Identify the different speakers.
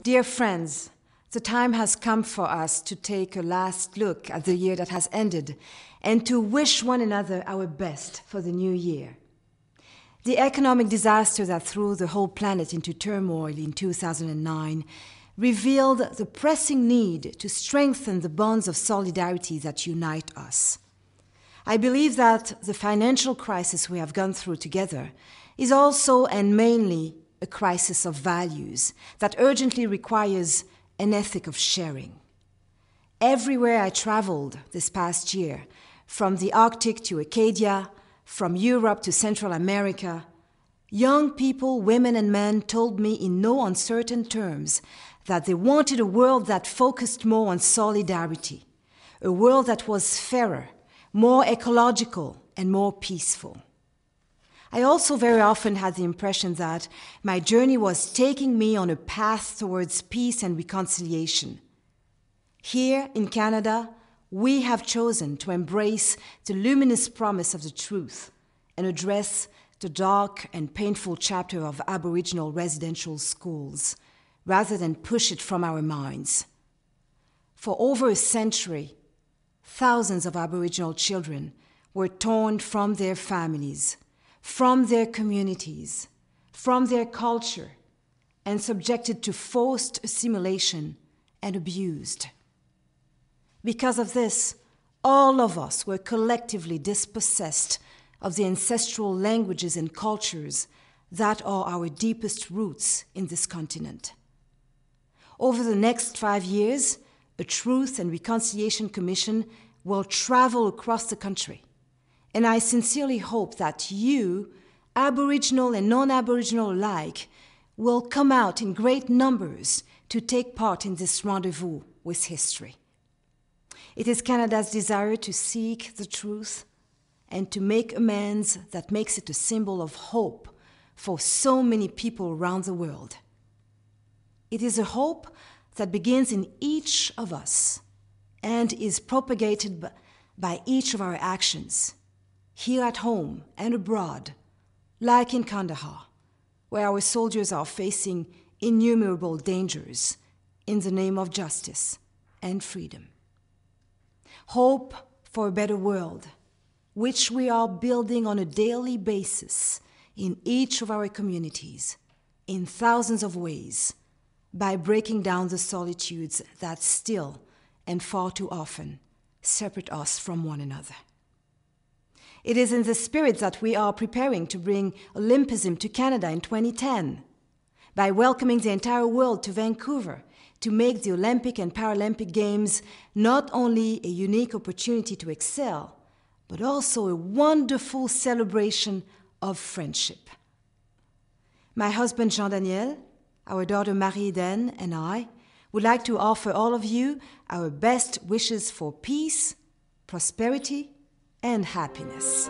Speaker 1: Dear friends, the time has come for us to take a last look at the year that has ended and to wish one another our best for the new year. The economic disaster that threw the whole planet into turmoil in 2009 revealed the pressing need to strengthen the bonds of solidarity that unite us. I believe that the financial crisis we have gone through together is also and mainly a crisis of values that urgently requires an ethic of sharing. Everywhere I traveled this past year, from the Arctic to Acadia, from Europe to Central America, young people, women and men told me in no uncertain terms that they wanted a world that focused more on solidarity, a world that was fairer, more ecological and more peaceful. I also very often had the impression that my journey was taking me on a path towards peace and reconciliation. Here in Canada, we have chosen to embrace the luminous promise of the truth and address the dark and painful chapter of Aboriginal residential schools, rather than push it from our minds. For over a century, thousands of Aboriginal children were torn from their families, from their communities, from their culture, and subjected to forced assimilation and abused. Because of this, all of us were collectively dispossessed of the ancestral languages and cultures that are our deepest roots in this continent. Over the next 5 years, a Truth and Reconciliation Commission will travel across the country, and I sincerely hope that you, Aboriginal and non-Aboriginal alike, will come out in great numbers to take part in this rendezvous with history. It is Canada's desire to seek the truth and to make amends that makes it a symbol of hope for so many people around the world. It is a hope that begins in each of us and is propagated by each of our actions, here at home and abroad, like in Kandahar, where our soldiers are facing innumerable dangers in the name of justice and freedom. Hope for a better world, which we are building on a daily basis in each of our communities, in thousands of ways, by breaking down the solitudes that still and far too often separate us from one another. It is in this spirit that we are preparing to bring Olympism to Canada in 2010, by welcoming the entire world to Vancouver to make the Olympic and Paralympic Games not only a unique opportunity to excel, but also a wonderful celebration of friendship. My husband Jean-Daniel, our daughter Marie-Hélène, and I would like to offer all of you our best wishes for peace, prosperity, and happiness.